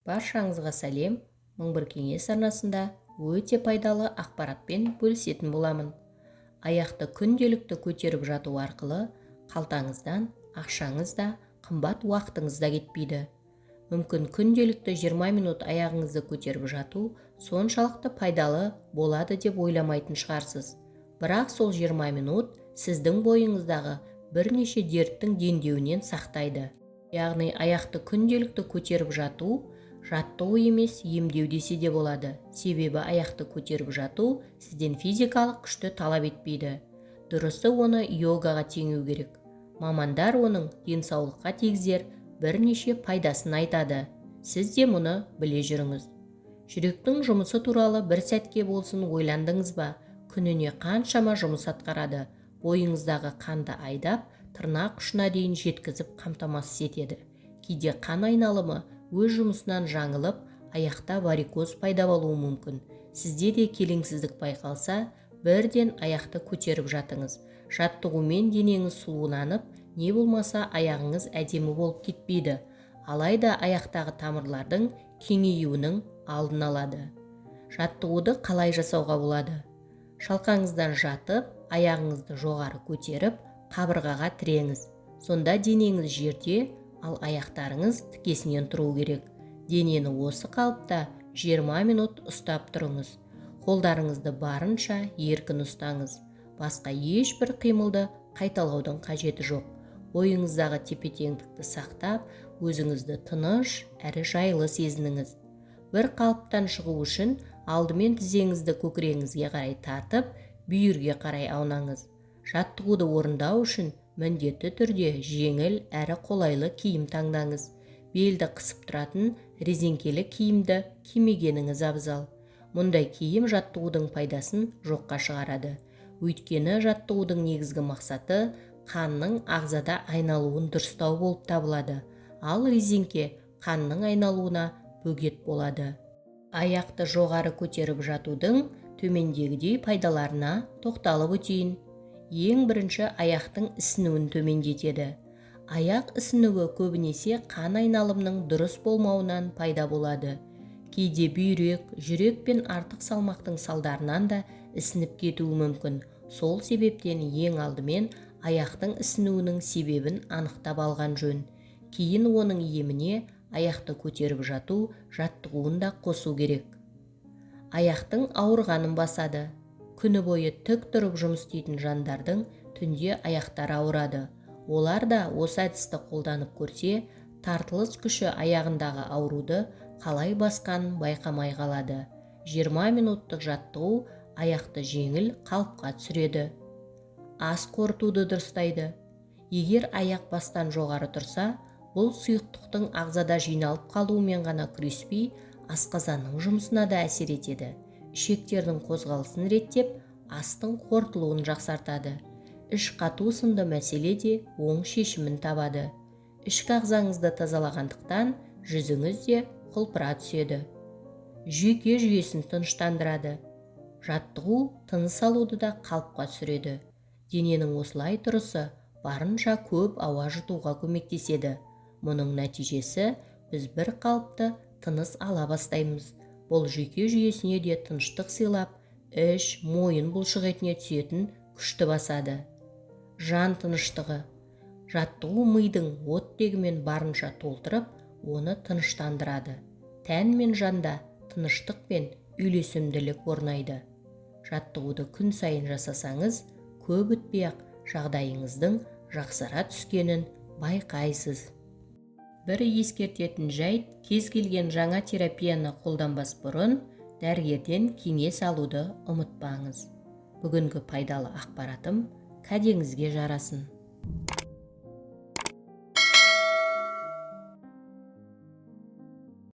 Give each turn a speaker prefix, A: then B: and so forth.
A: Баршаңызға сәлем. Мың бір кеңес арнасында өте пайдалы ақпаратпен бөлісетін боламын. Аяқты күнделікті көтеріп жату арқылы қалтаңыздан, ақшаңызда, қымбат уақытыңызда кетпейді. Мүмкін күнделікті 20 минут аяғыңызды көтеріп жату соншалықты пайдалы болады деп ойламайтын шығарсыз. Бірақ сол 20 минут сіздің бойыңыздағы бірнеше дерттің дендеуінен сақтайды. Яғни аяқты күнделікті көтеріп жату жаттығу емес, емдеу десе де болады. Себебі аяқты көтеріп жату сізден физикалық күшті талап етпейді. Дұрысы оны йогаға теңеу керек. Мамандар оның денсаулыққа тигізер бірнеше пайдасын айтады. Сіз де мұны біле жүріңіз. Жүректің жұмысы туралы бір сәтке болсын ойландыңыз ба? Күніне қаншама жұмыс атқарады. Бойыңыздағы қанды айдап, тырнақ ұшына дейін жеткізіп қамтамасыз етеді. Кейде қан айналымы өз жұмысынан жаңылып, аяқта варикоз пайда болуы мүмкін. Сізде де келеңсіздік байқалса, бірден аяқты көтеріп жатыңыз. Жаттығумен денеңіз сұлуланып, не болмаса аяғыңыз әдемі болып кетпейді. Алайда аяқтағы тамырлардың кеңеюінің алдын алады. Жаттығуды қалай жасауға болады? Шалқаңыздан жатып, аяғыңызды жоғары көтеріп, қабырғаға тіреңіз. Сонда денеңіз жерде, ал аяқтарыңыз тікесінен тұру керек. Денені осы қалыпта 20 минут ұстап тұрыңыз. Қолдарыңызды барынша еркін ұстаңыз. Басқа ешбір қимылды қайталаудың қажеті жоқ. Бойыңыздағы тепе-теңдікті сақтап, өзіңізді тыныш әрі жайлы сезініңіз. Бір қалыптан шығу үшін алдымен тізеңізді көкірегіңізге қарай тартып, бүйірге қарай аунаңыз. Жаттығуды орындау үшін міндетті түрде жеңіл әрі қолайлы киім таңдаңыз. Белді қысып тұратын резеңкелі киімді кимегеніңіз абзал. Мұндай киім жаттығудың пайдасын жоққа шығарады. Өйткені жаттығудың негізгі мақсаты қанның ағзада айналуын дұрыстау болып табылады. Ал резеңке қанның айналуына бөгет болады. Аяқты жоғары көтеріп жатудың төмендегідей пайдаларына тоқталып өтейін. Ең бірінші аяқтың ісінуін төмендетеді. Аяқ ісінуі көбінесе қан айналымның дұрыс болмауынан пайда болады. Кейде бүйрек, жүрек пен артық салмақтың салдарынан да ісініп кетуі мүмкін. Сол себептен ең алдымен аяқтың ісінуінің себебін анықтап алған жөн. Кейін оның еміне аяқты көтеріп жату жаттығуын да қосу керек. Аяқтың ауырғанын басады. Күні бойы тік тұрып жұмыс істейтін жандардың түнде аяқтары ауырады. Олар да осы әдісті қолданып көрсе, тартылыс күші аяғындағы ауруды қалай басқанын байқамай қалады. 20 минуттық жаттығу аяқты жеңіл қалыпқа түсіреді. Ас қорытуды дұрыстайды. Егер аяқ бастан жоғары тұрса, бұл сұйықтықтың ағзада жиналып қалуымен ғана күреспей, асқазанның жұмысына да әсер етеді. Ішектердің қозғалысын реттеп, астың қорытылуын жақсартады. Іш қату сынды мәселе де оң шешімін табады. Ішкі ағзаңызды тазалағандықтан жүзіңіз де құлпыра түседі. Жүйке жүйесін тыныштандырады. Жаттығу тыныс алуды да қалыпқа түсіреді. Дененің осылай тұрысы барынша көп ауа жұтуға көмектеседі. Мұның нәтижесі біз бір қалыпты тыныс ала бастаймыз. Бұл жүйке жүйесіне де тыныштық сыйлап, іш, мойын бұлшық етіне түсетін күшті басады. Жан тыныштығы. Жаттығу мидың оттегімен барынша толтырып, оны тыныштандырады. Тән мен жанда тыныштық пен үйлесімділік орнайды. Жаттығуды күн сайын жасасаңыз, көп өтпей-ақ жағдайыңыздың жақсара түскенін байқайсыз. Бір ескертетін жайт, кез келген жаңа терапияны қолданбас бұрын дәрігерден кеңес алуды ұмытпаңыз. Бүгінгі пайдалы ақпаратым кәдеңізге жарасын.